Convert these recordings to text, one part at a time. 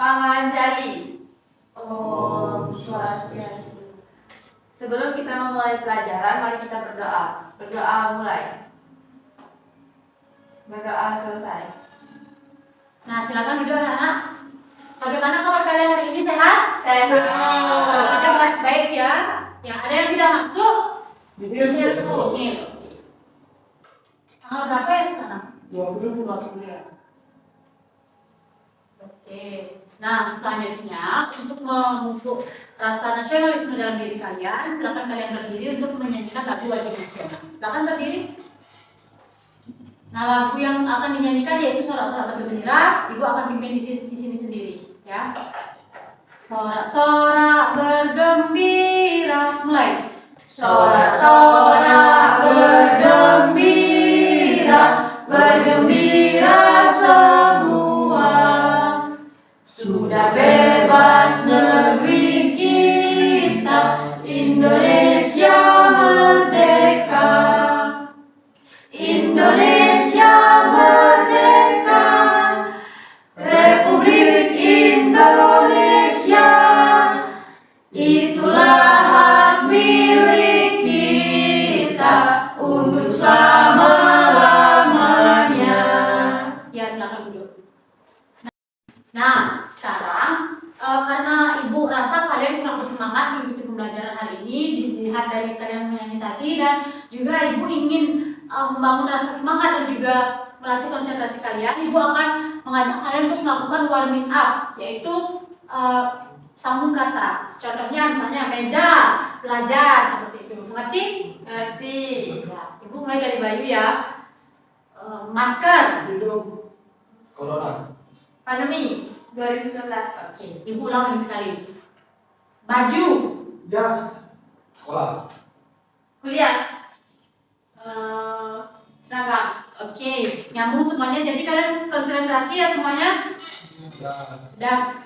Panganjali. Om Swastiastu. Sebelum kita memulai pelajaran, mari kita berdoa. Berdoa mulai. Berdoa selesai. Nah, silakan duduk anak-anak. Bagaimana kabar kalian hari ini, sehat? Sehat. Ada baik ya? Yang ada yang tidak masuk? Nihilku. Tanggal berapa ya sekarang? 20 ya. Oke. Nah, selanjutnya untuk memupuk rasa nasionalisme dalam diri kalian, silakan kalian berdiri untuk menyanyikan lagu wajib nasional. Silakan berdiri. Nah, lagu yang akan dinyanyikan yaitu sorak-sorak bergembira. Ibu akan pimpin di sini sendiri, ya. Sorak-sorak bergembira, mulai. Sorak-sorak bergembira, bergembira semua. Sudah bebas negeri kita, Indonesia merdeka. Indonesia merdeka, Republik Indonesia, itulah hak milik kita untuk selama-lamanya. Ya, silakan duduk. Nah, sekarang karena ibu rasa kalian kurang bersemangat mengikuti pembelajaran hari ini, dilihat dari kalian menyanyi tadi, dan juga ibu ingin membangun rasa semangat dan juga melatih konsentrasi kalian, ibu akan mengajak kalian untuk melakukan warming up, yaitu sambung kata. Contohnya misalnya meja, belajar, seperti itu. Mengerti? Ngerti. Ya, ibu mulai dari Bayu ya. Masker. Hidup corona. Pandemi 2019. Oke, ibu ulang lagi sekali. Baju. Jas. Sekolah. Kuliah. Seragam. Oke, nyambung semuanya. Jadi kalian konsentrasi ya semuanya.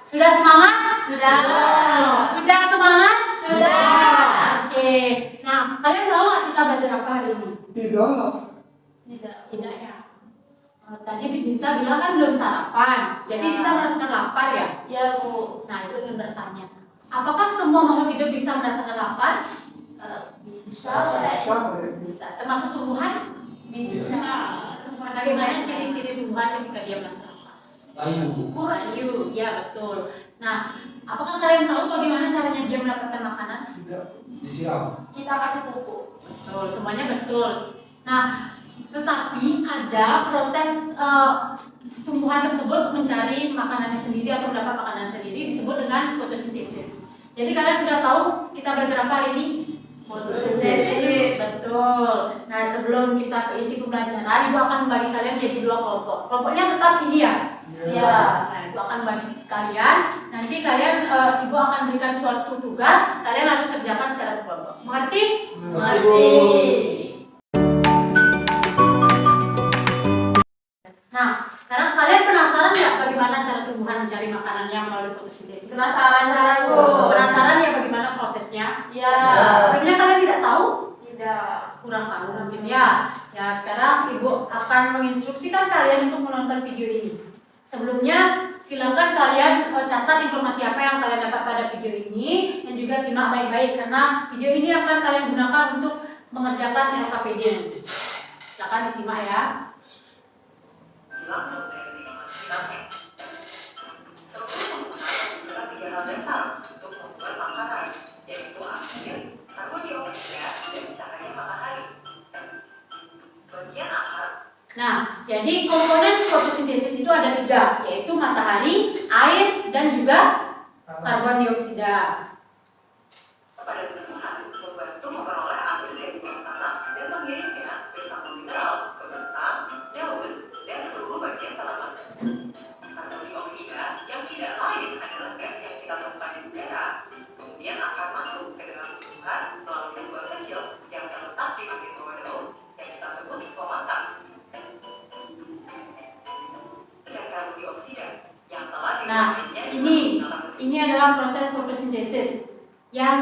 Sudah semangat? Sudah. Sudah semangat? Sudah. Oke. Nah, kalian tahu nggak kita belajar apa hari ini? Tidak. Tidak ya. Tadi Binta bilang kan belum sarapan. Jadi kita merasakan lapar ya. Ya, Bu. Nah, itu ingin bertanya. Apakah semua makhluk hidup bisa merasakan lapar? Bisa. Bisa. Termasuk tumbuhan? Bisa. Bagaimana ciri-ciri tumbuhan ketika dia merasa lapar? Layu, ya betul. Nah, apakah kalian tahu bagaimana caranya dia mendapatkan makanan? Tidak. Disiram. Kita kasih pupuk. Betul, semuanya betul. Nah, tetapi ada proses tumbuhan tersebut mencari makanannya sendiri atau mendapat makanan sendiri disebut dengan fotosintesis. Jadi kalian sudah tahu kita belajar apa hari ini? Fotosintesis. Betul. Nah, sebelum kita ke inti pembelajaran, ibu akan membagi kalian menjadi 2 kelompok. Kelompoknya tetap ini ya. Ya. Nah, ibu akan bagi kalian. Nanti kalian, ibu akan berikan suatu tugas. Kalian harus kerjakan secara kelompok. Mengerti? Mengerti. Nah, sekarang kalian penasaran nggak bagaimana cara tumbuhan mencari makanannya melalui fotosintesis? Penasaran. Penasaran ya bagaimana prosesnya? Ya. Sebelumnya kalian tidak tahu? Tidak. Kurang tahu mungkin ya. Ya, sekarang ibu akan menginstruksikan kalian untuk menonton video ini. Sebelumnya, silakan kalian catat informasi apa yang kalian dapat pada video ini dan juga simak baik-baik karena video ini akan kalian gunakan untuk mengerjakan LKPD nanti. Silakan disimak ya. Langsung dari lingkungan sekitarnya. Seluruh penggunaan adalah 3 hal dasar untuk membuat makanan, yaitu air, karbon dioksida, dan cahaya matahari. Bagian akar. Nah, jadi komponen fotosintesis itu ada 3, yaitu matahari, air, dan juga karbon dioksida. Kepada tumbuhan, membantu memperoleh air dari bawah tanah dan mengirimnya bersama mineral ke batang, daun, dan seluruh bagian tanaman. Karbon dioksida yang tidak lain adalah gas yang kita temukan di udara, kemudian akan masuk ke dalam tumbuhan melalui lubang kecil yang terletak di bagian bawah daun yang kita sebut stomata. Dan karbon dioksida yang telah dikembangkannya ini adalah proses fotosintesis. Yang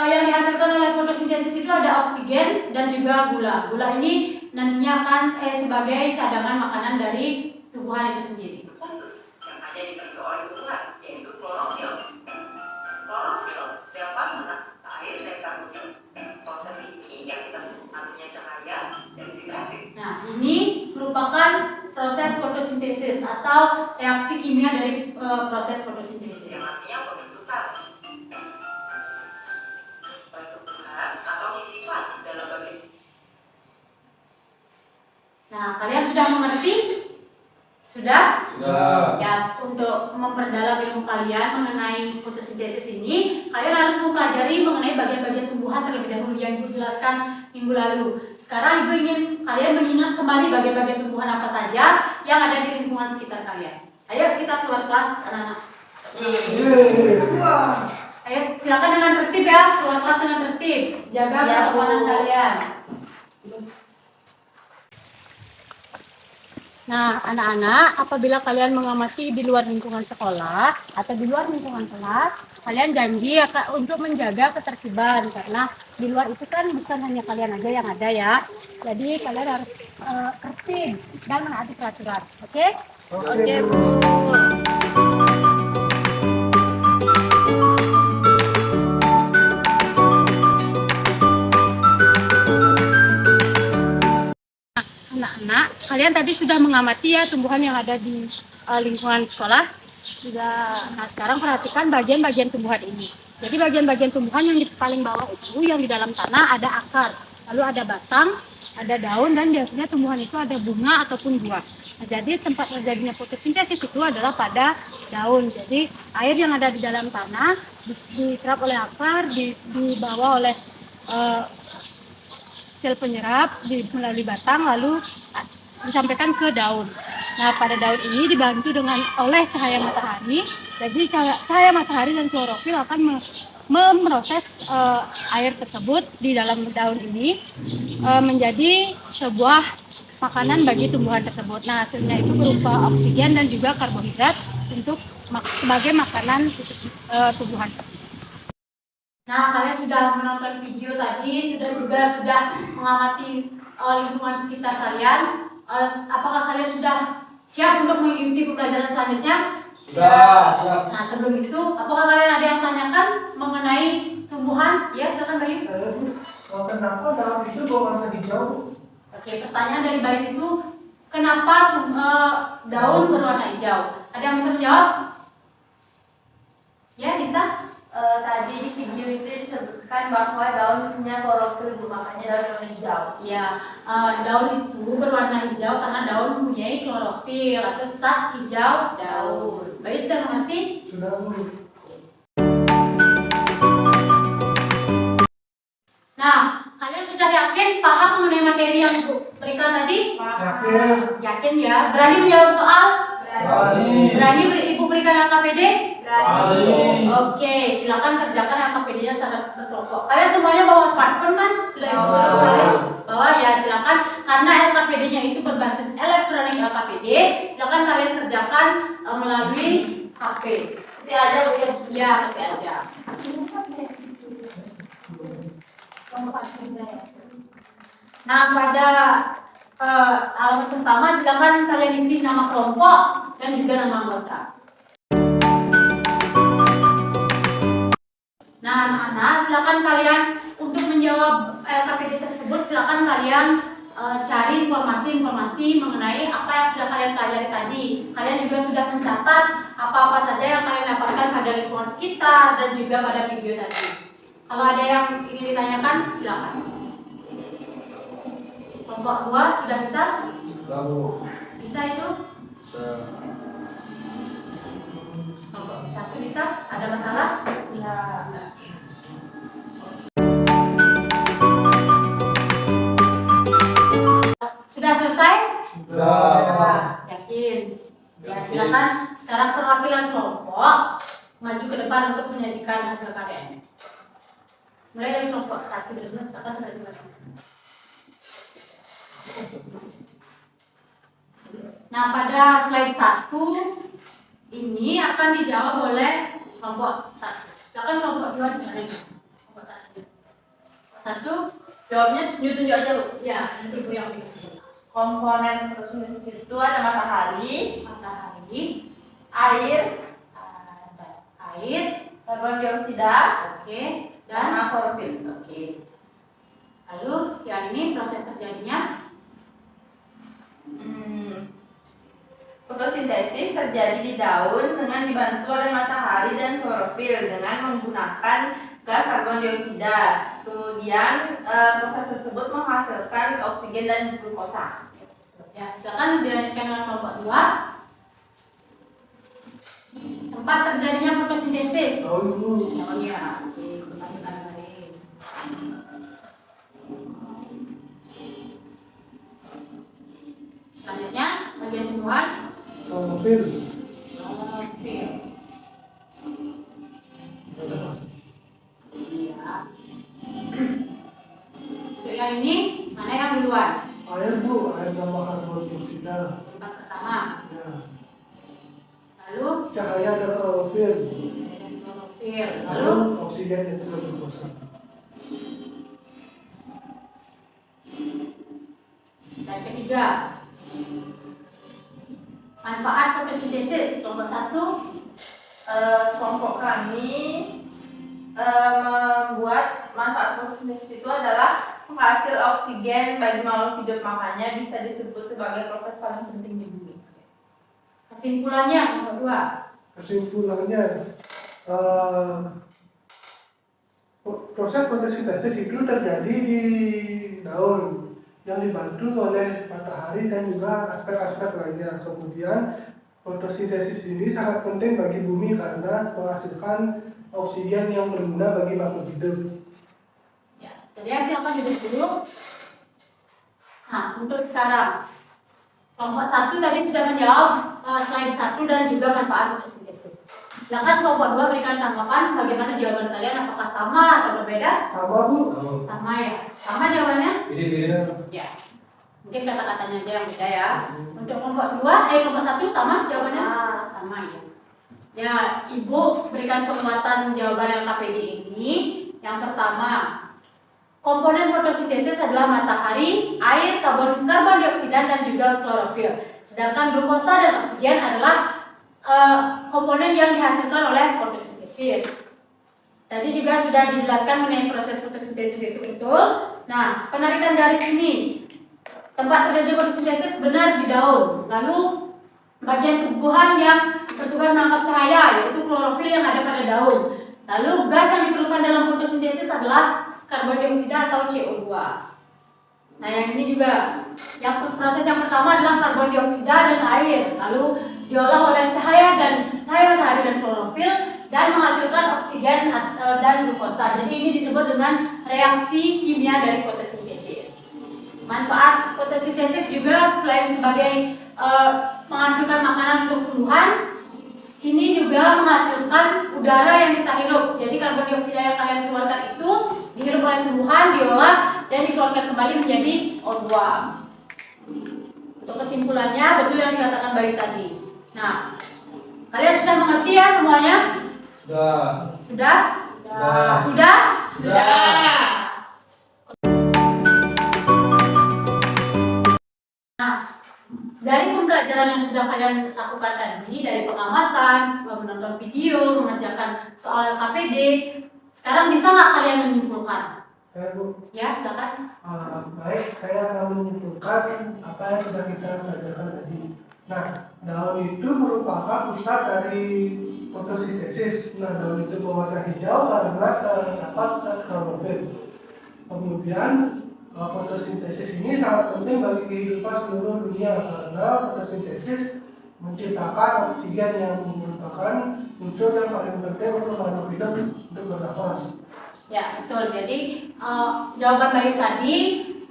dihasilkan oleh fotosintesis itu ada oksigen dan juga gula. Gula ini nantinya akan sebagai cadangan makanan dari tumbuhan itu sendiri. khusus yang hanya diberi atau reaksi kimia dari proses fotosintesis. yang artinya pembentukan pertumbuhan atau sifat dalam bagian. Nah, kalian sudah mengerti? Sudah? Sudah. Ya, untuk memperdalam ilmu kalian mengenai fotosintesis ini, kalian harus mempelajari mengenai bagian-bagian tumbuhan terlebih dahulu yang Ibu jelaskan minggu lalu. Sekarang Ibu ingin kalian mengingat kembali bagian-bagian tumbuhan apa saja yang ada di lingkungan sekitar kalian. Ayo kita keluar kelas, anak-anak. Ayo, silakan dengan tertib ya, keluar kelas dengan tertib. Jaga Ya, Bu. kesopanan kalian. Nah, anak-anak, apabila kalian mengamati di luar lingkungan sekolah atau di luar lingkungan kelas, kalian janji ya Kak, untuk menjaga ketertiban karena di luar itu kan bukan hanya kalian aja yang ada ya. Jadi kalian harus tertib dan menaati peraturan. Oke? Oke, Bu. Anak-anak, kalian tadi sudah mengamati ya tumbuhan yang ada di lingkungan sekolah. Nah, sekarang perhatikan bagian-bagian tumbuhan ini. Jadi bagian-bagian tumbuhan yang di paling bawah itu, yang di dalam tanah ada akar, lalu ada batang, ada daun, dan biasanya tumbuhan itu ada bunga ataupun buah. Nah, jadi tempat terjadinya fotosintesis itu adalah pada daun. Jadi air yang ada di dalam tanah diserap oleh akar, dibawa oleh sel penyerap melalui batang lalu disampaikan ke daun. Nah, pada daun ini dibantu oleh cahaya matahari. Jadi cahaya matahari dan klorofil akan memproses air tersebut di dalam daun ini menjadi sebuah makanan bagi tumbuhan tersebut. Nah, hasilnya itu berupa oksigen dan juga karbohidrat untuk sebagai makanan tumbuhan tersebut. Nah, kalian sudah menonton video tadi, sudah mengamati lingkungan sekitar kalian. Apakah kalian sudah siap untuk mengikuti pembelajaran selanjutnya? Sudah. Siap. Nah, sebelum itu, apakah kalian ada yang tanyakan mengenai tumbuhan? Ya, silakan Bayu. Kenapa daun itu berwarna hijau? Oke, pertanyaan dari Bayu itu, kenapa daun berwarna hijau? Ada yang bisa menjawab? Ya, Dita? Tadi di video itu disebutkan bahwa daun punya klorofil, Bu, makanya daun warna hijau. Ya, daun itu berwarna hijau karena daun mempunyai klorofil atau zat hijau daun. Bayu sudah mengerti? Sudah, Bu. Nah, kalian sudah yakin paham mengenai materi yang Bu berikan tadi? Yakin. Yakin ya? Berani menjawab soal? Berani. Berani Ibu berikan LKPD? Berani. Oke, silakan kerjakan LKPD-nya secara berkelompok. Kalian semuanya bawa smartphone kan? Sudah Ibu suruh kalian? Bawa ya, silakan. Karena LKPD-nya itu berbasis elektronik LKPD, silakan kalian kerjakan melalui HP. Nanti aja, Bu, ya. Ya, nanti aja. Nah, pada alamat pertama silakan kalian isi nama kelompok dan juga nama anggota. Nah, anak-anak, silakan kalian untuk menjawab LKPD tersebut, silakan kalian cari informasi-informasi mengenai apa yang sudah kalian pelajari tadi. Kalian juga sudah mencatat apa-apa saja yang kalian dapatkan pada lingkungan sekitar dan juga pada video tadi. Kalau ada yang ingin ditanyakan, silakan. Kelompok 2 sudah bisa? Sudah, Bu. Bisa itu? Bisa. Kelompok 1 bisa? Ada masalah? Ya. Sudah selesai? Sudah. Yakin? Ya, silakan sekarang perwakilan kelompok maju ke depan untuk menyajikan hasil karyanya. Mulai dari kelompok 1 dulu, silakan maju. Nah, pada slide 1 ini akan dijawab oleh kelompok 1. Silakan kelompok 2 di sana. Kelompok 1. Jawabnya tunjuk-tunjuk aja, Bu. Ya, nanti Bu yang bikin. Komponen fotosintesis itu ada matahari, Air, karbon dioksida, oke, sama dan klorofil. oke. Lalu yang ini proses terjadinya Fotosintesis terjadi di daun dengan dibantu oleh matahari dan klorofil dengan menggunakan gas karbon dioksida. Kemudian proses tersebut menghasilkan oksigen dan glukosa. Ya, silakan dilanjutkan dengan kelompok 2. Tempat terjadinya fotosintesis. Daun Bu. Oh iya, oke, benar garis. Selanjutnya, bagian tumbuhan. Klorofil. Klorofil. Iya. Untuk yang ini, mana yang duluan? Air Bu, air tambah karbon dioksida. Tempat pertama. Ya. Lalu, Cahaya dan klorofil. klorofil. Lalu, Lalu oksigen dan glukosa. dan ketiga, manfaat fotosintesis. Kelompok 1. Kelompok kami membuat manfaat fotosintesis itu adalah penghasil oksigen bagi makhluk hidup, makanya bisa disebut sebagai proses paling penting di bumi. Kesimpulannya, nomor 2. Kesimpulannya, proses fotosintesis itu terjadi di daun yang dibantu oleh matahari dan juga aspek-aspek lainnya. Kemudian fotosintesis ini sangat penting bagi bumi karena menghasilkan oksigen yang berguna bagi makhluk hidup. Ya, jadi silakan duduk dulu. Nah, untuk sekarang kelompok 1 tadi sudah menjawab slide 1 dan juga manfaat fotosintesis. Silakan kelompok 2 berikan tanggapan bagaimana jawaban kalian, apakah sama atau berbeda? Sama Bu? Sama ya. Sama jawabannya? Ini beda. Ya. Mungkin kata-katanya aja yang beda ya. Untuk kelompok 2, kelompok 1 sama jawabannya? Sama ya. Ya, Ibu berikan penguatan jawaban LKPD ini. Yang pertama, komponen fotosintesis adalah matahari, air, karbon dioksida dan juga klorofil. Sedangkan glukosa dan oksigen adalah komponen yang dihasilkan oleh fotosintesis. Tadi juga sudah dijelaskan mengenai proses fotosintesis itu betul. Nah, penarikan garis ini, tempat terjadi fotosintesis benar di daun. Lalu bagian tumbuhan yang bertugas menangkap cahaya yaitu klorofil yang ada pada daun. Lalu gas yang diperlukan dalam fotosintesis adalah karbon dioksida atau CO2. Nah, yang ini juga proses yang pertama adalah karbon dioksida dan air, lalu diolah oleh cahaya matahari dan klorofil dan menghasilkan oksigen dan glukosa. Jadi ini disebut dengan reaksi kimia dari fotosintesis. Manfaat fotosintesis juga selain sebagai menghasilkan makanan untuk tumbuhan, ini juga menghasilkan udara yang kita hirup. Jadi karbon dioksida yang kalian keluarkan itu dihirup oleh tumbuhan, diolah dan dikeluarkan kembali menjadi O2. Untuk kesimpulannya betul yang dikatakan Bayu tadi. Nah, kalian sudah mengerti ya semuanya? Sudah. Sudah? Sudah. Sudah? Sudah. Nah, dari pembelajaran yang sudah kalian lakukan tadi, dari pengamatan, menonton video, mengerjakan soal KPD, sekarang bisa nggak kalian menyimpulkan? Ya Bu. Ya, silakan. Baik, saya akan menyimpulkan apa yang sudah kita belajarkan tadi. Nah, daun itu merupakan pusat dari fotosintesis. Nah, daun itu berwarna hijau karena terdapat zat klorofil. Kemudian fotosintesis ini sangat penting bagi kehidupan seluruh dunia karena fotosintesis menciptakan oksigen yang merupakan unsur yang paling penting untuk makhluk hidup untuk bernafas. Ya, betul. Jadi jawaban Bayu tadi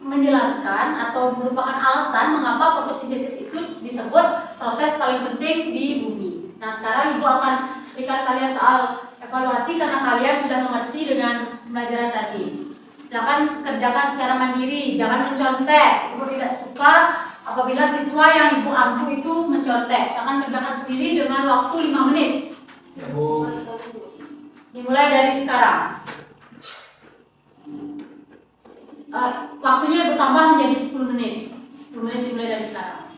menjelaskan atau merupakan alasan mengapa fotosintesis itu disebut proses paling penting di bumi. Nah, sekarang Ibu akan berikan kalian soal evaluasi karena kalian sudah mengerti dengan pembelajaran tadi. Silakan kerjakan secara mandiri, jangan mencontek. Ibu tidak suka apabila siswa yang Ibu ampu itu mencontek. Silakan kerjakan sendiri dengan waktu 5 menit. Ya Bu. Dimulai dari sekarang. Waktunya bertambah menjadi 10 menit. 10 menit dimulai dari sekarang.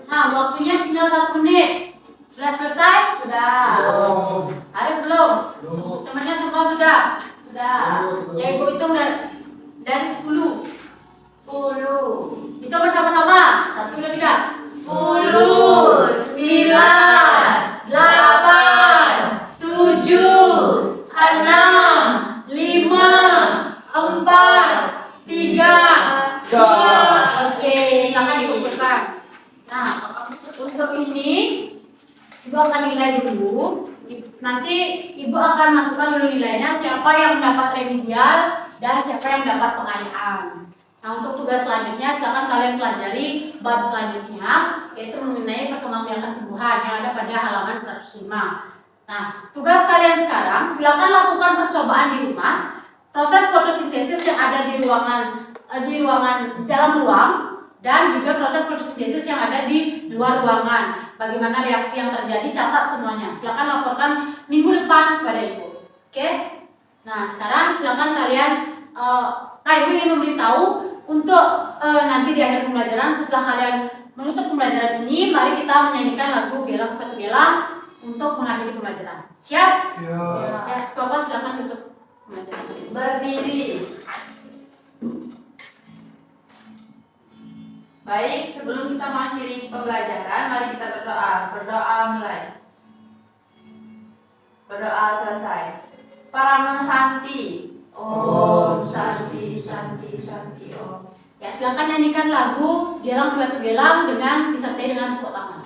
Nah, waktunya tinggal 1 menit. Sudah selesai? Sudah. Haris belum? Temannya semua sudah? Sudah. Ya, Ibu hitung dari 10. 10. Hitung bersama-sama. 1, 2, 3. 10, 9, 8, 7, 6, 5, 4, 3, 2. Oke, silakan dikumpulkan. Nah, untuk ini Ibu akan nilai dulu. Nanti Ibu akan masukkan dulu nilainya, siapa yang mendapat remedial dan siapa yang mendapat pengayaan. Nah, untuk tugas selanjutnya silakan kalian pelajari bab selanjutnya, yaitu mengenai perkembangbiakan tumbuhan yang ada pada halaman 105. Nah, tugas kalian sekarang silakan lakukan percobaan di rumah. Proses fotosintesis yang ada di ruangan dalam ruang dan juga proses fotosintesis yang ada di luar ruangan. Bagaimana reaksi yang terjadi, catat semuanya. Silakan laporkan minggu depan kepada Ibu. Oke? Nah, sekarang silakan kalian Ibu ingin memberitahu untuk nanti di akhir pembelajaran, setelah kalian menutup pembelajaran ini, mari kita menyanyikan lagu Gelang Sepatu Gelang untuk mengakhiri pembelajaran. Siap? Siap. Ya, Bapak silakan tutup pembelajaran. Berdiri. Baik, sebelum kita mengakhiri pembelajaran, mari kita berdoa. Berdoa mulai. Berdoa selesai. Parama Santi. Om Santi, Santi, Santi, Om. Ya, silakan nyanyikan lagu Gelang Sepatu Gelang dengan disertai dengan tepuk tangan.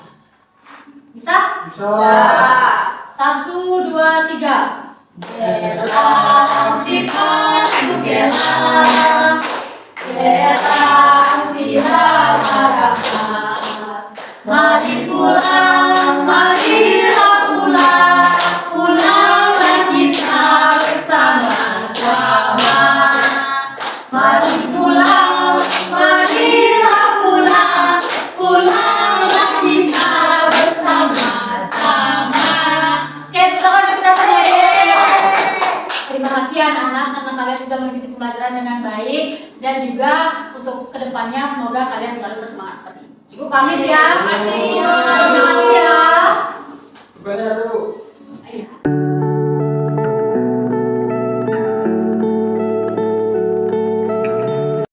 Bisa? Bisa. Ya. 1, 2, 3. Gelang sepatu gelang, gelang siap harapan. Mari pulang, marilah pulang, pulanglah kita bersama-sama. Mari pulang, marilah pulang, pulanglah kita bersama-sama. Oke, tolong kita saja. Terima kasih anak-anak karena kalian sudah mengikuti pembelajaran dengan baik, dan juga untuk kedepannya semoga kalian selalu bersemangat seperti ini. Ibu pamit ya. Terima kasih. Terima kasih.